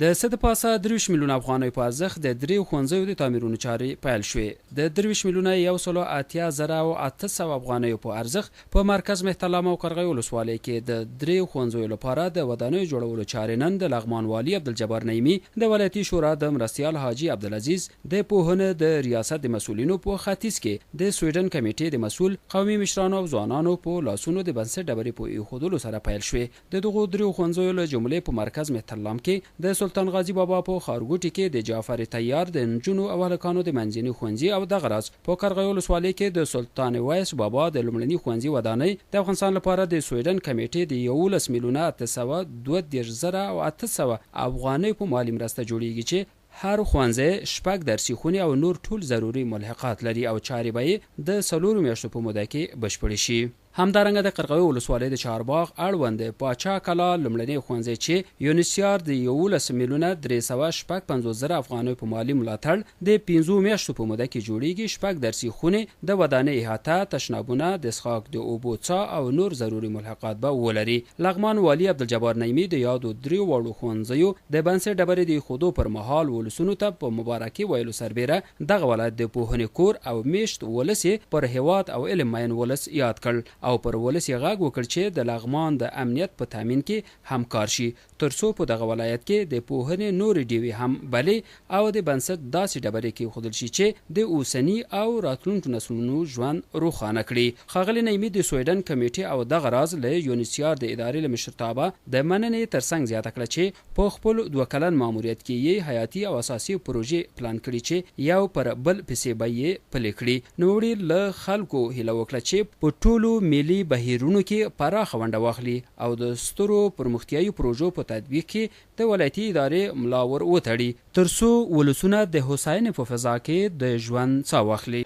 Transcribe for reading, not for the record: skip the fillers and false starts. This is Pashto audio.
د څه د پاسه 23 میلیونه افغانۍ په ارزښت د دریو ښوونځیو د تعمیرونو چارې پیل شوې. د 23 میلیونه 180,800 افغانیو په ارزښت په مرکز مهترلام او قرغیو ولسوالۍ کې د دریو ښوونځیو لپاره د ودانیو جوړولو چارې نن د لغمان والي عبدالجبار نعیمي، د ولایتي شورا د مرستیال حاجي عبدالعزیز، د پوهنې د ریاست د مسؤلینو په ختیځ کې د سویډن کمیټې د مسؤل، قومي مشرانو او ځوانانو په لاسونو د بنسټ ډبرې په ایښودلو سره پیل شوې. د دغو دریو ښوونځیو له جملې په مرکز مهترلام کې د سلطان غازي بابا په خارګوټي کې د جعفر طیار د نجونو او هلکانو د منځني ښوونځي او دغه راز په قرغیو ولسوالۍ کې د سلطان ویس بابا د لومړني ښوونځي ودانۍ د افغانستان لپاره د سویډن کمیټې د 11 میلیونه 832,800 افغانۍ په مالي مرسته جوړیږي چې هر ښوونځی 6 درسي خونې او نور ټول ضروري ملحقات لري او چارې به یې د 4 میاشتو په موده کې بشپړې شي. همدارنګه د قرغیو ولسوالۍ د چارباغ اړوند پاچا کلا لومړنی ښوونځی چې یونیسیار د 11 میلیونه 356,000 افغانۍ په مالي ملاتړ د 15 میاشتو په موده کې جوړیږي، 6 درسي خونې، د ودانۍ احاطه، تشنابونه، د څښاک د اوبو څاه او نور ضروري ملحقات به ولري. لغمان والي عبدالجبار نعیمي د یادو دریو وړو ښوونځیو د بنسټ ډبرې د ایښودو پر مهال ولسونو ته په مبارکي ویلو سربیره دغه ولایت د پوهنې کور او میشت ولس پر هیواد او علم مین ولس یاد کړ او پر ولس یې غږ وکړ چې د لغمان د امنیت په تامین کې همکار شي، ترڅو په دغه ولایت کې د پوهنې نورې ډیوې هم بلې او د بنسټ داسې ډبرې کېښودل شي چې د اوسني او راتلونکو نسلونو ژوند روښانه کړي. ښاغلي نعیمي د سویډن کمیټې او دغه راز له یونیسیار د ادارې له مشرتابه د مننې ترڅنګ زیاته کړه چې په خپل 2 کلن ماموریت کې یې حیاتي او اساسي پروژې پلان کړي چې یو پر بل پسې به یې پلي کړي. نوموړي له خلکو هیله وکړه چې په ټولو ملي بهیرونو کې پراخه ونډه واخلي او د سترو پرمختیایي پروژو په تطبیق کې د ولایتي ادارې ملا ور وتړي، ترڅو ولسونه د هوساینې په فضا کې د ژوند ساه واخلي.